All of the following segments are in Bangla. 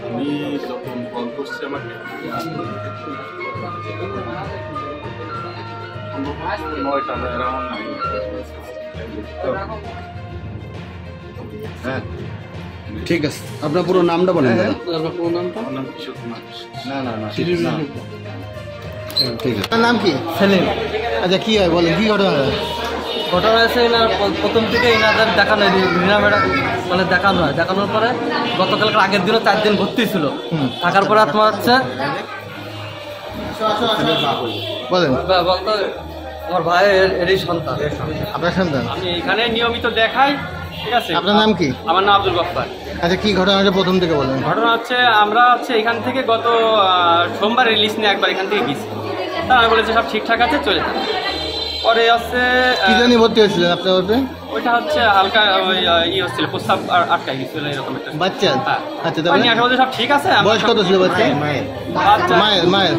আমি যখন কল করছি আমাকে 9টা অ্যারাউন্ড 9। হ্যাঁ ঠিক আছে, আপনার পুরো নামটা বলেন। আপনার পুরো নামটা? আমার নাম কিশোর কুমার। না না না ঠিক আছে। আপনার নাম কি? সেলিম। আচ্ছা কি হয় বলেন, কি ঘটনা হয়? ঘটনা হয়েছে এনার প্রথম থেকে এনাদের দেখানো রিনা ম্যাডাম মানে দেখানো হয়, দেখানোর পরে গতকালকার আগের দিনও 4 দিন ভর্তি ছিল। থাকার পরে আপনার হচ্ছে বলেন। বলতো আমার ভাইয়ের এরই সন্তান। আপনার সন্তান? আমি এখানে নিয়মিত দেখাই, ঠিক আছে। আপনার নাম কি? আমার নাম আব্দুল গফফার। আচ্ছা কি ঘটনা হয়েছে প্রথম থেকে বলেন। ঘটনা হচ্ছে আমরা এখান থেকে গত সোমবার রিলিজ নিয়ে একবার এখান থেকে গেছি। তারা বলেছে সব ঠিকঠাক আছে, চলে যাবে। পরে হচ্ছে কি জানি ভর্তি হয়েছিলেন আপনার ওতে? ওইটা হচ্ছে হালকা হচ্ছিল, প্রস্তাব আটকাই গেছিল এরকম একটা বাচ্চা। হ্যাঁ। আচ্ছা তারপরে নিয়ে আসা বলতে সব ঠিক আছে। বয়স কত ছিল বাচ্চা? বাচ্চা মায়ের।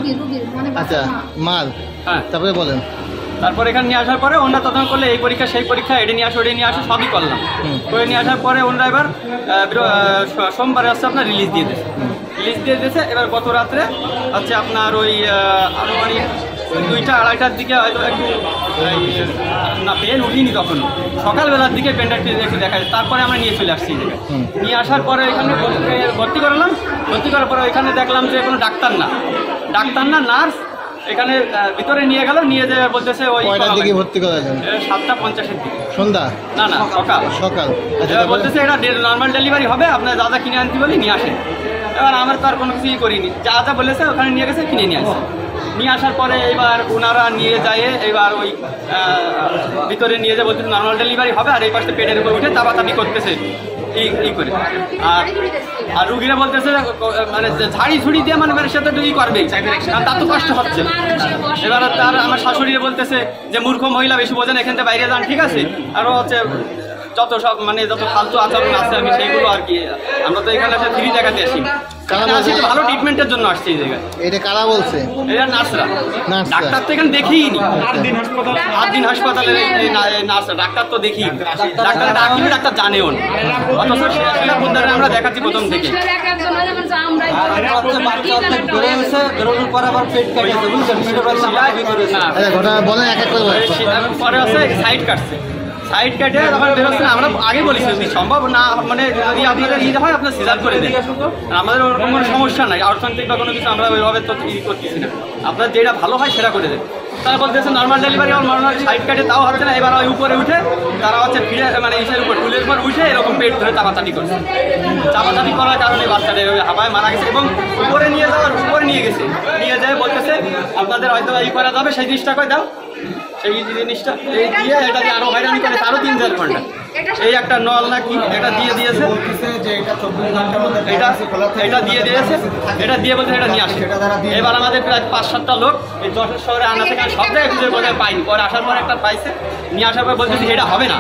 আচ্ছা মার। হ্যাঁ। তারপরে বলেন। তারপর এখানে নিয়ে আসার পরে ওনারা তদন্ত করলে এই পরীক্ষা সেই পরীক্ষা, এটা নিয়ে আসো ওটা নিয়ে আসো, সবই করলাম। করে নিয়ে আসার পরে ওনারা এবার সোমবারে হচ্ছে আপনার রিলিজ দিয়ে দিয়েছে। এবার গত রাত্রে হচ্ছে আপনার ওই আনুমানিক 2টা 2:30টার দিকে হয়তো একটু না পেন উঠিনি, তখন সকালবেলার দিকে পেনটা একটু দেখা যায়। তারপরে আমরা নিয়ে চলে আসছি এখানে। নিয়ে আসার পরে এখানে ভর্তি করালাম। ভর্তি করার পরে এখানে দেখলাম যে কোনো ডাক্তার না নার্স এখানে ভিতরে নিয়ে গেল, নিয়ে যে বলতেছে ওই কয়টার দিকে ভর্তি করালেন? 7:50-এর দিকে। সন্ধ্যা? না সকাল। আচ্ছা বলতেছে এটা নর্মাল ডেলিভারি হবে, আপনার যা কিনে আনতে বলি নিয়ে আসেন। এবার আমার তো আর কোনো কিছুই করিনি, যা বলেছে ওখানে নিয়ে গেছে, কিনে নিয়ে আসে। নিয়ে আসার পরে এবার ওনারা নিয়ে যায়, এবার ওই ভিতরে নিয়ে যায়, বলতেছে নর্মাল ডেলিভারি হবে, আর এই পাশে পেটের উপর উঠে তাবাতাবি করতেছে এই করে। আর রুগীরা বলতেছে মানে ঝাড়ি ঝুড়ি দিয়ে মানে সাথে ই করবে, তার তো কষ্ট হচ্ছে। এবার আমার শাশুড়ি বলতেছে যে মূর্খ মহিলা, বেশি বোঝেন, এখান থেকে বাইরে যান, ঠিক আছে। আরও হচ্ছে যত ফালতু আচরণ আছে আমি সেইগুলো আর কি, আমরা তো এখানে ফ্রি দেখাতে আসি, ভালো ট্রিটমেন্টের জন্য আসছি এই জায়গায়। এটা কারা বলছে? এটা নার্সরা। ডাক্তার তো এখানে দেখিইনি, 8 দিন হাসপাতালে নার্সরা, ডাক্তার তো দেখি, ডাক্তার জানেও না, অথচ আমরা দেখাচ্ছি প্রথম থেকে। পরে হচ্ছে সাইড কাটে তখন বেরোচ্ছে। আমরা আগে বলি যদি সম্ভব না, মানে যদি আপনাদের হয় আপনার সিজার করে দেন, আমাদের ওরকম কোনো সমস্যা নাই, অর্থনৈতিক বা কোনো কিছু আমরা ওইভাবে তো করতেছি না, আপনার যেটা ভালো হয় সেটা করে দেন। তারা বলতেছে নর্মাল ডেলিভারি আর নর্মাল সাইড কাটে, তাও হচ্ছে না। এবার ওই উপরে উঠে তারা হচ্ছে ফিরে মানে ইসের উপর টুলের উপর উঠে এরকম পেট ধরে চাপাচাপি করছে। চাপাচাপি করার কারণে বাচ্চাদের ওই হাওয়ায় মারা গেছে, এবং উপরে নিয়ে গেছে, নিয়ে যায় বলতেছে আপনাদের হয়তো এই করা যাবে, সেই জিনিসটা করে দাও, সেই জিনিসটা এই দিয়ে এটা দিয়ে আরো হয়রানি করে, আরো 3-4 ঘন্টা এই একটা নল নাকি এটা দিয়ে দিয়েছে, এটা দিয়ে বলছে এটা নিয়ে আসে। এবার আমাদের প্রায় 5-7টা লোক এই যশোর শহরে আনা থেকে সব জায়গায় খুঁজে বোঝায় পাইনি। পরে আসার পর একটা পাইছে, নিয়ে আসার পর বলতেছি এটা হবে না,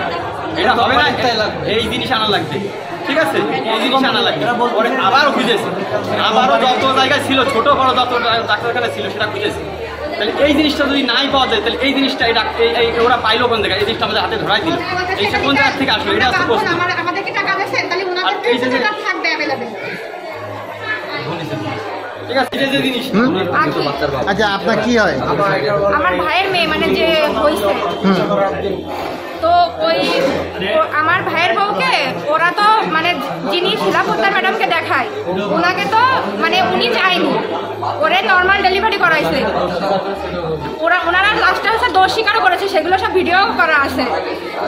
এই জিনিস আনা লাগবে, ঠিক আছে, এই জিনিস আনা লাগবে। পরে আবারও খুঁজেছে, আবারও যত জায়গায় ছিল ছোট বড় যত ডাক্তারখানা ছিল সেটা খুঁজেছে। তাহলে এই জিনিসটা যদি নাই পাওয়া যায়, তাহলে এই জিনিসটা ওরা পাইলো কোন জায়গায়, এই জিনিসটা আমাদের হাতে ধরাই দিল, এইটা কোন জায়গা থেকে আসলো, এটা হচ্ছে প্রশ্ন। ঠিক আছে, এই যে জিনিস। আচ্ছা আপনার কি হয়? আমার ভাইয়ের মেয়ে মানে যে হয়েছে, তো ওই আমার ভাইয়ের বউকে ওরা তো মানে যিনি শিলা পোদ্দার ম্যাডামকে দেখায়, ওনাকে তো মানে উনি যায়নি, ওরে নর্মাল ডেলিভারি করাইছে। ওনারা লাস্টে হচ্ছে দোষ স্বীকারও করেছে, সেগুলো সব ভিডিও করা আছে।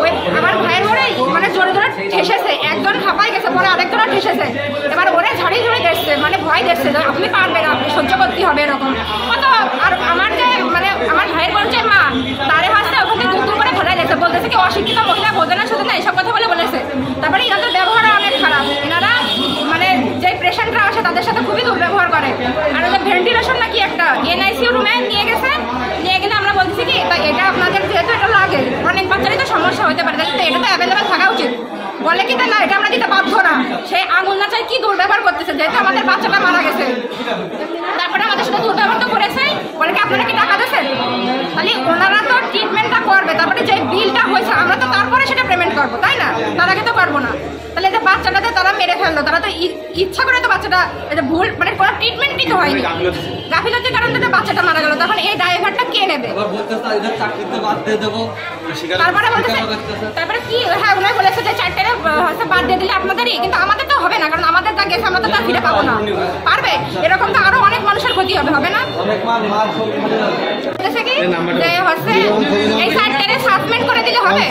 ওই আমার ভাইয়ের ওরে মানে জোরে জোরে ঠেসেছে, একজন হাঁপাই গেছে, পরে আরেকজনও ঠেসেছে। এবার ওরে ঝাড়ি ঝুড়ি দেখছে, মানে ভয় দেখছে যে আপনি পারবেন, আপনি সহ্য করতে হবে এরকম কত। আর আমার যে মানে আমার ভাইয়ের বউ যে মা, তারে হাসতে ওখানে দুধ করে ধরাই গেছে, বলতেছে কি অশিক্ষিত মহিলা ভোজনের সাথে না এইসব কথা বলেছে। তারপরে এনাদের ব্যবহার অনেক খারাপ, এনারা মানে যে পেশেন্টরা আসে তাদের সাথে খুবই দুর্ব্যবহার করে। আর ওদের ভেন্টিলেশন নাকি একটা এনআইসিইউ রুমে নিয়ে গেলে আমরা বলছি কি এটা আপনাদের যেহেতু এটা লাগে, অনেক বাচ্চারই তো সমস্যা হতে পারে, তাহলে এটা তো অ্যাভেলেবেল থাকা উচিত। বলে কি না এটা আমরা দিতে বাধ্য না, সেই আঙুল না চাই কি দুর্ব্যবহার করতেছে, যেহেতু আমাদের বাচ্চাটা মারা গেছে। তারপরে আমাদের সাথে দুর্ব্যবহার তো করেছে, বলে কি আপনারা কি টাকা দিয়েছেন, তাহলে ওনারা তো ট্রিটমেন্টটা করবে, তারপরে যে বিলটা হয়েছে আমরা তো তারপরে সেটা পেমেন্ট করবো, তাই না? তার আগে তো পারবো না। তাহলে যে বাচ্চাটাতে তারা মেরে ফেললো, তারা তো ইচ্ছা করে তো বাচ্চাটা এটা ভুল মানে কোনো ট্রিটমেন্টই তো হয়নি, গাফিলতির কারণে তো বাচ্চাটা মারা গেল, তখন এই ড্রাইভারটা কে নেবে? তারপরে কি হ্যাঁ ওনারা বলেছে যে 4টায় হচ্ছে বাদ দিয়ে দিলে আপনাদেরই, কিন্তু আমাদের তো হবে না, কারণ আমাদের যা গেছে আমরা তো তার ফিরে পাবো না। পারবে? এরকম তো আরো অনেক মানুষের ক্ষতি হবে, হবে না? বলেছে কি যে হচ্ছে এই 4টায় সাসপেন্ড করে দিলে হবে।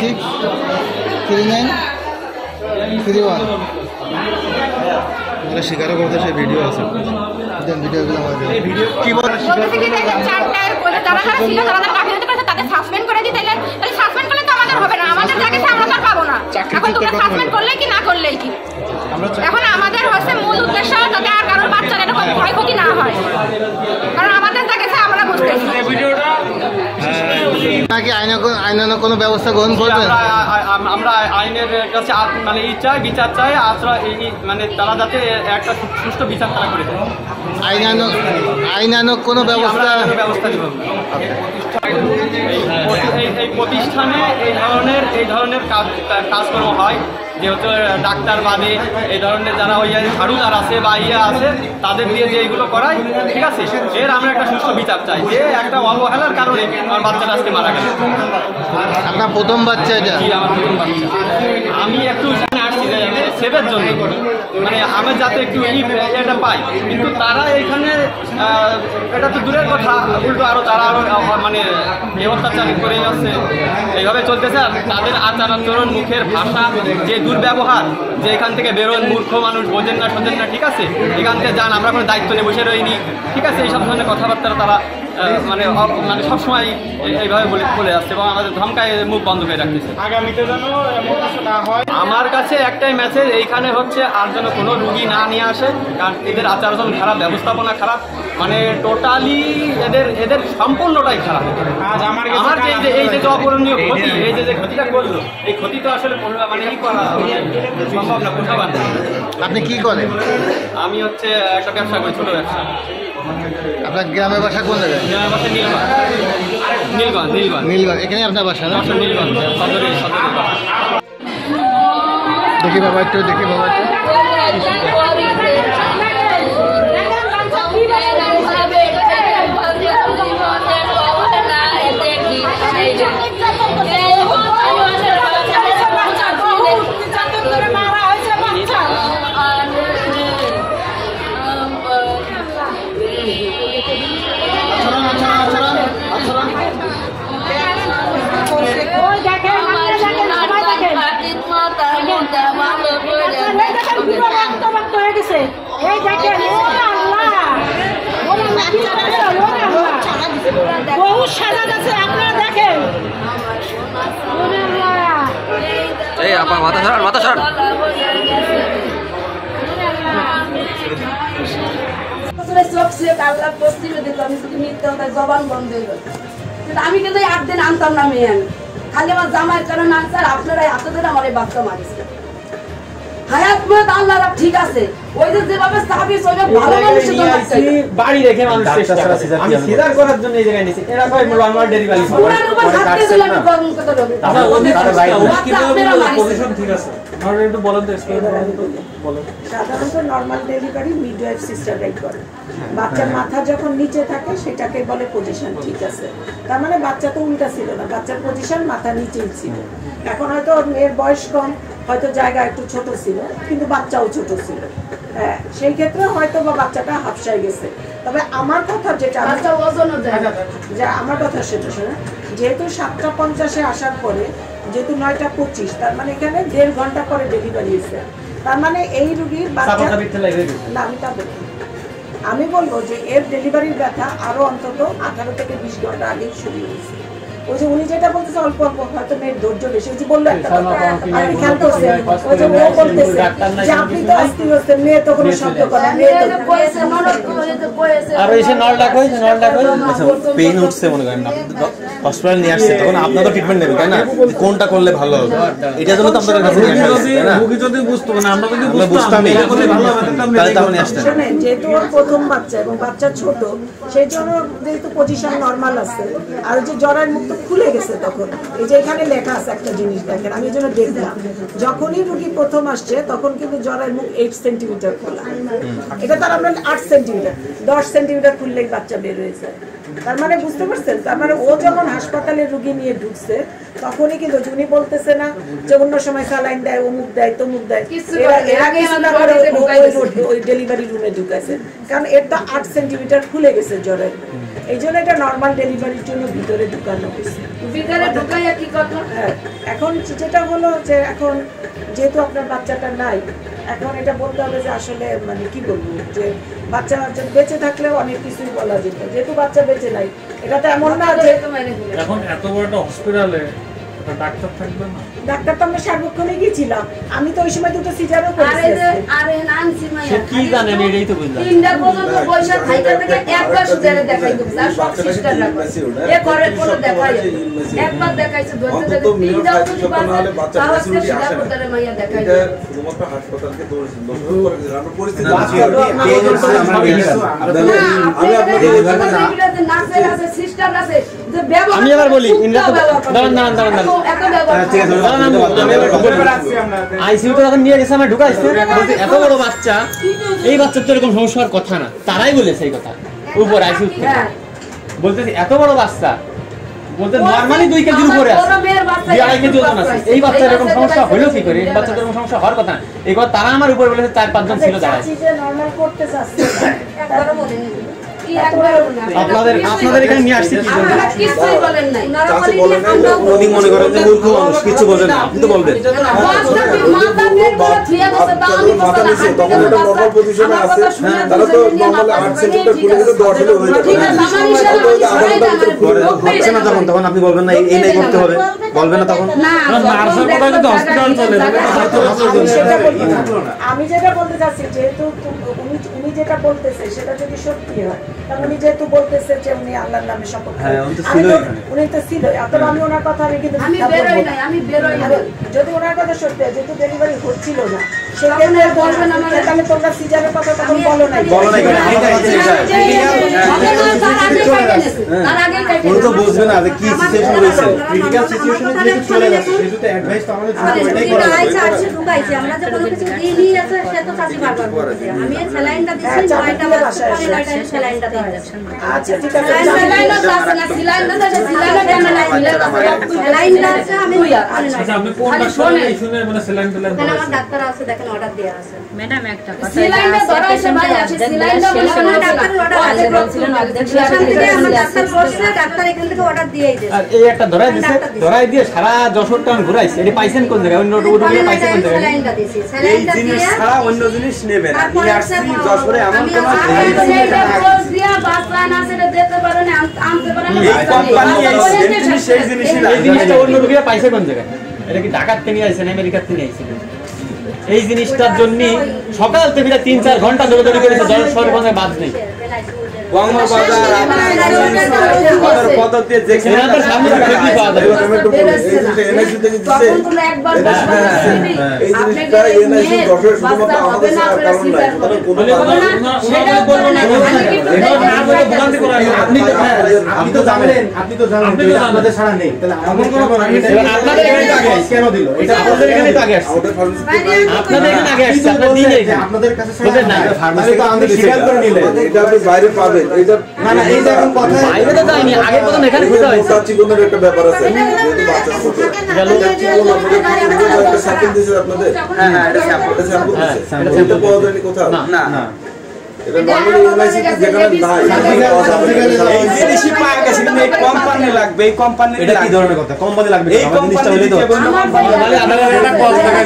3931 স্বীকারও করতে সেই ভিডিও আছে, ভিডিওগুলো আমাদের কি বলে বলতেছে কি যে 4টায় যারা যারা ছিল তারা যারা গাফিলতি করেছে তাদের সাসপেন্ড করে দিতে, তাহলে সাসপেন্ড করলে তো আমাদের হবে না, আমাদের যা গেছে আমরা তো আর পাবো না। এখন তোকে সাসপেন্ড করলে কি না করলেই কি, এখন আমাদের হচ্ছে মূল উদ্দেশ্য যাতে আর কারোর বাচ্চার এরকম ক্ষয়ক্ষতি না হয়, কারণ আমাদের যা গেছে আমরা বুঝতেছি। নাকি আইনানুগ কোনো ব্যবস্থা গ্রহণ করবেন? আমরা আইনের কাছে মানে এই চাই, বিচার চাই, মানে তারা যাতে একটা সুষ্ঠু বিচার তারা করে দেয়। আইনানুগ কোনো ব্যবস্থা দেব। এই প্রতিষ্ঠানে এই ধরনের কাজকর্ম হয়, যেহেতু ডাক্তার বাদে এই ধরনের যারা ওই ঝাড়ুদার আছে বা আছে তাদের দিয়ে যে এইগুলো করায়, ঠিক আছে, এর আমরা একটা সুষ্ঠু বিচার চাই, যে একটা অবহেলার কারণে আমার বাচ্চাটা আজকে মারা গেল। আপনার প্রথম বাচ্চা এটা? আমার প্রথম বাচ্চা। আমি একটু আসছি সেভের জন্য, মানে আমি যাতে একটু এটা পাই, কিন্তু তারা এখানে এটা তো দূরের কথা, উল্টো তারা আরো মানে এই অত্যাচার করে যাচ্ছে, এইভাবে চলতেছে। তাদের আচার আচরণ, মুখের ভাষা, যে দুর্ব্যবহার, যে এখান থেকে বেরোন, মূর্খ মানুষ, বোঝেন না শোঝেন না, ঠিক আছে, এখান থেকে যান, আমরা কোনো দায়িত্ব নিয়ে বসে রইনি, ঠিক আছে, এইসব ধরনের কথাবার্তা তারা মানে সবসময় এইভাবে বলে আসছে এবং আমাদের ধমকায় মুখ বন্ধ করে রাখতেছে। আগামীতে যেন এমন কিছু না হয়। আমার কাছে একটাই মেসেজ এইখানে হচ্ছে, আর যেন কোনো রুগী না নিয়ে আসে, কারণ এদের আচার আচরণ খারাপ, ব্যবস্থাপনা খারাপ, মানে টোটালি এদের সম্পূর্ণটাই খারাপ। আমার যে এই যে অপূরণীয় ক্ষতি, এই যে ক্ষতিটা করলো, এই ক্ষতি তো আসলে মানে ই করা সম্ভব না, পোষাবার না। আপনি কি করেন? আমি হচ্ছে একটা ব্যবসা করি, ছোট ব্যবসা। আপনার গ্রামের বাসা কোন জায়গায়? নীলগঞ্জ। নীলগঞ্জ, এখানে আপনার বাসা না? নীলগঞ্জ সদরে। দেখি বাবা একটু, দেখি বাবা একটু। বহু সাজা আছে, আপনারা দেখেন। এই আপা মাথা সরান। আমি কিন্তু 8 দিন আনতাম না মেয়ে, খালি আমার জামাইয়ের কারণে আনছে, আর আপনারা এতদিন আমার এই বাচ্চা মারিছে। হায়াত মত আল্লাহ ঠিক আছে, ওই যে যেভাবে সার্ভিস ওইভাবে ভালো মানুষের জন্য বাড়ি রেখে মানুষ চেষ্টা করছে, আমি সিজার করার জন্য এই জায়গায় নিয়েছি, এরা কয় নরমাল ডেলিভারি হবে। ওনার উপর হাত দিতে লাগে গরম কথা হবে। আচ্ছা ওদের পজিশন ঠিক আছে, আমরা একটু বলেন তো, বলেন। সাধারণত নর্মাল ডেলিভারি মিডওয়াইফ সিস্টাররাই করে। বাচ্চার মাথা যখন নিচে থাকে সেটাকে বলে পজিশন ঠিক আছে, তার মানে বাচ্চা তো উল্টা ছিল না, বাচ্চার পজিশন মাথা নিচেই ছিল। এখন হয়তো মেয়ের বয়স কম, হয়তো জায়গা একটু ছোট ছিল, কিন্তু বাচ্চাও ছোট ছিল, হ্যাঁ, সেই ক্ষেত্রে হয়তো বা বাচ্চাটা হাফসায় গেছে। তবে আমার কথা যেটা, যে আমার কথা সেটা শোনা, যেহেতু 7:50 আসার পরে, যেহেতু 9:25, তার মানে এখানে 1.5 ঘন্টা পরে ডেলিভারি হয়েছে, তার মানে এই রুগীর বাচ্চা না, আমি বলবো যে এর ডেলিভারির ব্যথা আরো অন্তত 18 থেকে 20 ঘন্টা আগেই শুরু হয়েছে। ওই যে উনি যেটা বলতেছে অল্প অল্প, হয়তো মেয়ের ধৈর্য বেশি, ওই যে বললো একটা কথা, আপনি খেয়াল করছেন, ওই যে ও বলতেছে যে আপনি তো অস্থির হচ্ছেন, মেয়ে তো কোনো শব্দ করে, মেয়ে তো আর এসে নলটা কই, পেইন উঠছে মনে করেন, হসপিটাল নিয়ে আসছে, তখন আপনারা তো ট্রিটমেন্ট নেবেন, তাই না? কোনটা করলে ভালো হবে, এটার জন্য তো আপনাদের কাছে নিয়ে আসছে, তাই না? রোগী যদি বুঝতো না, আমরা যদি বুঝতাম তাহলে তো আমরা নিয়ে আসতাম। শুনেন, যেহেতু ওর প্রথম বাচ্চা এবং বাচ্চা ছোট, সেই জন্য যেহেতু পজিশন নর্মাল আছে, আর যে জ্বরের মুক্ত কিন্তু খুলে গেছে তখন। এই যে এখানে লেখা আছে একটা জিনিস দেখেন, আমি এই জন্য দেখলাম যখনই রুগী প্রথম আসছে তখন কিন্তু জরায়ের মুখ 8 সেন্টিমিটার খোলা, এটা তার আমরা 8 সেন্টিমিটার 10 সেন্টিমিটার খুললেই বাচ্চা বের হয়ে যায়। তার মানে বুঝতে পারছেন, তার মানে ও যখন হাসপাতালে রুগী নিয়ে ঢুকছে তখনই কিন্তু উনি বলতেছে না যে অন্য সময় স্যালাইন দেয়, অমুক দেয়, তমুক দেয়, ওই ডেলিভারি রুমে ঢুকাইছে, কারণ এটা 8 সেন্টিমিটার খুলে গেছে জ্বরের। এই জন্য এটা নর্মাল ডেলিভারির জন্য ভিতরে ঢুকানো হয়েছে। ভিতরে ঢুকাইয়া কি কথা? হ্যাঁ, এখন যেটা হলো যে এখন যেহেতু আপনার বাচ্চাটা নাই, এখন এটা বলতে হবে যে আসলে মানে কি বলবো, যে বাচ্চা বেঁচে থাকলেও অনেক কিছুই বলা যেত, যেহেতু বাচ্চা বেঁচে নাই। এটা তো এমন না যে এখন এত বড় একটা হসপিটালে ডাক্তার থাকবে না। ডাক্তার তো আমরা সার্বক্ষণিক গেছিলাম, আমি তো ওই সময় দুটো সিজারও করেছি। আরে নানছি মানে সে কি জানেন এটাই তো বুঝলাম। 3টা পর্যন্ত পয়সা খাইতে থেকে একবার সুজারে দেখাই দিছে, আর সব সিস্টার রাখো এ করে কোনো দেখাই একবার দেখাইছে ধরতে ধরতে 3টা যদি বাচ্চা তাহলে সিধা করতে মাইয়া দেখাই এটা শুধুমাত্র হাসপাতালকে দোষ করে দিলাম। আমরা পরিস্থিতি আমি আপনাদের নার্সের আছে, সিস্টার আছে, যে ব্যবহার আমি এবার বলি দাঁড়ান আইসিইউতে যখন নিয়ে গেছে আমরা ঢুকাইছে, বলতে এত বড় বাচ্চা, এই বাচ্চার তো এরকম সমস্যা হওয়ার কথা না, তারাই বলেছে এই কথা উপর আইসিইউ থেকে, বলতেছে এত বড় বাচ্চা, বলতে নরমালি 2 কেজির উপরে আছে, 2.5 কেজি ওজন আছে, এই বাচ্চার এরকম সমস্যা হলো কি করে? এই বাচ্চার এরকম সমস্যা হওয়ার কথা না। এই কথা তারা আমার উপর বলেছে, 4-5 জন ছিল দাঁড়ায়। নরমাল করতে চাচ্ছে একবারও বলেনি। আপনাদের এখানে নিয়ে আসছি কিছুই বলেন নাই। চাচি বলেন না, উনি মনে করেন যে মূর্খ মানুষ, কিছু বলেন না, আপনি তো বলবেন। মাথা নিচে তখন এটা নরমাল পজিশনে আছে, তারা তো নরমালি 8 সেন্টিমিটার খুলে গেলে 10 হলে হয়ে যাবে। হচ্ছে না তখন আপনি বলবেন না এই নাই করতে হবে, বলবেন না তখন। নার্সের কথা কিন্তু হসপিটাল চলে যাবে। আমি যেটা বলতে চাচ্ছি, যেহেতু উনি যেটা বলতেছে সেটা যদি সত্যি হয়, কারণ উনি যেহেতু বলতেছে যে উনি আল্লাহর নামে শপথ করেন, উনি তো ছিল, অথবা আমি ওনার কথা আমি কিন্তু আমি বেরোই নাই। যদি ওনার কথা সত্যি হয়, যেহেতু ডেলিভারি হচ্ছিল না, সেখানে বলবেন আমাকে, তাহলে তোমরা সিজারের কথা তখন বলো নাই। উনি তো বুঝবে না যে কি সিচুয়েশন হয়েছে। ক্রিটিক্যাল সিচুয়েশনে যেহেতু চলে গেছে, সেহেতু তো অ্যাডভাইস তো আমাদের জন্য এটাই করা উচিত। আমরা যে কোনো কিছু দিইনি আছে, সে তো চাচি বারবার বলছে আমি এই স্যালাইনটা দিছি, 9টা বাজে 9টা স্যালাইনটা দিই ইনজেকশন। আচ্ছা ঠিক আছে, স্যালাইনটা আছে আমি আচ্ছা, আপনি কোন ডাক্তার শুনে মানে স্যালাইন টেলাইন এখানে আমার ডাক্তার আছে, দেখেন অর্ডার দেয়া আছে। ম্যাডাম একটা কথা, সিলাইনটা ধরাইছে ভাই, আছে সিলাইনটা বলে ডাক্তারের অর্ডার আছে, বলছিলেন আমার ডাক্তার বলছে, ডাক্তার এখান থেকে অর্ডার দিয়েই দিয়েছে। আর এই একটা ধরাই দিয়ে সারা যশোর টাউন ঘুরাইছে। এটা পাইছেন কোন জায়গায়? অন্য ওটুকুলো পাইছেন কোন জায়গায়? স্যালাইনটা দিছি, এই স্যালাইনটা জিনিস দিয়ে ছাড়া অন্য জিনিস নেবেন না। নিয়ে আসছি যশোরে এমন কোন এই কোম্পানি সেই জিনিসই না। এই জিনিসটা অন্য রোগীরা পাইছে কোন জায়গায়? এটা কি ঢাকার থেকে নিয়ে আইছেন, আমেরিকার থেকে আইছেন? এই জিনিসটার জন্য সকাল থেকে 3-4 ঘন্টা দৌড়াদৌড়ি করেছে, যশোর কোনো বাদ নেই। আপনি তো জানেন আপনাদের ছাড়া নেই, তাহলে আপনাদের কেন দিল? এটা আপনাদের এখানে তো আগে আসছে, আপনাদের এখানে আগে আসছে, আপনারা দিন আপনাদের কাছে ফার্মেসি তো আমাদের স্বীকার করে নিলেন, এটা আপনি বাইরে পাবেন। এটা না না, এই দেখুন কথা বাইরে তো যায়নি, আগে প্রথম এখানে খোঁজা হয়েছে। তার জীবনের একটা ব্যাপার আছে, যেহেতু বাচ্চা ছোট। একটা স্যাম্পল দিয়েছে আপনাদের? হ্যাঁ, এটা স্যাম্পল দিয়েছে। এটা পাওয়া যায়নি কোথাও? না না, এটা নরমালি ইউনিভার্সিটি যেখানে নাই, এই জিনিসই পাওয়া গেছে, কিন্তু এই কোম্পানি লাগবে। এই কোম্পানি এটা কি ধরনের কথা? কোম্পানি লাগবে, এই জিনিসটা হইলে তো মানে আপনারা একটা কল টাকা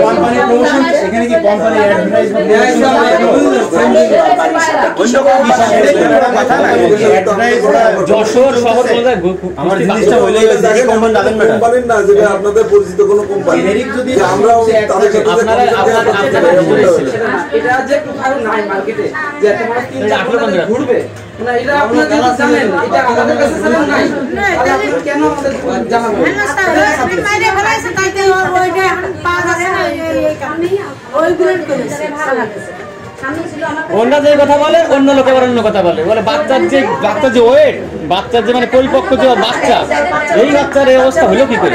কোম্পানি প্রমোশন, এখানে কি কোম্পানি অ্যাডভার্টাইজমেন্ট যশোর শহর আমার জিনিসটা হইলে এই কোম্পানি যাবেন না, কোম্পানির না, যেটা আপনাদের পরিচিত কোনো কোম্পানি। যদি আমরা তাদের সাথে এটা যে একটু ভালো নাই মার্কেটে, যে একটা মানুষ 3-4 ঘন্টা ঘুরবে না, এটা আপনারা যদি জানেন, এটা আমাদের কাছে জানেন নাই, তাহলে আপনারা কেন আমাদের জানাবেন? বাইরে বলাইছে তাইতে ওইটা পাওয়া যাচ্ছে না, এই কারণে ওইগুলো করেছে ভালো লাগছে। স্বামী ছিল আমার কাছে। অন্য যে কথা বলে অন্য লোকে আবার অন্য কথা বলে বাচ্চার যে ওয়েট বাচ্চার যে মানে পরিপক্ক যে বাচ্চা এই বাচ্চার এই অবস্থা হলো কি করে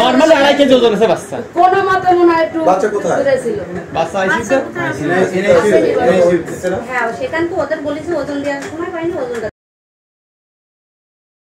নরমালি 2.5 কেজি ওজন আছে বাচ্চা কোনো মতে মনে হয় একটু বাচ্চা কোথায়? বাচ্চা আইসিতে হ্যাঁ সেখান তো ওদের বলেছে ওজন দেওয়ার সময় পাইনি ওজন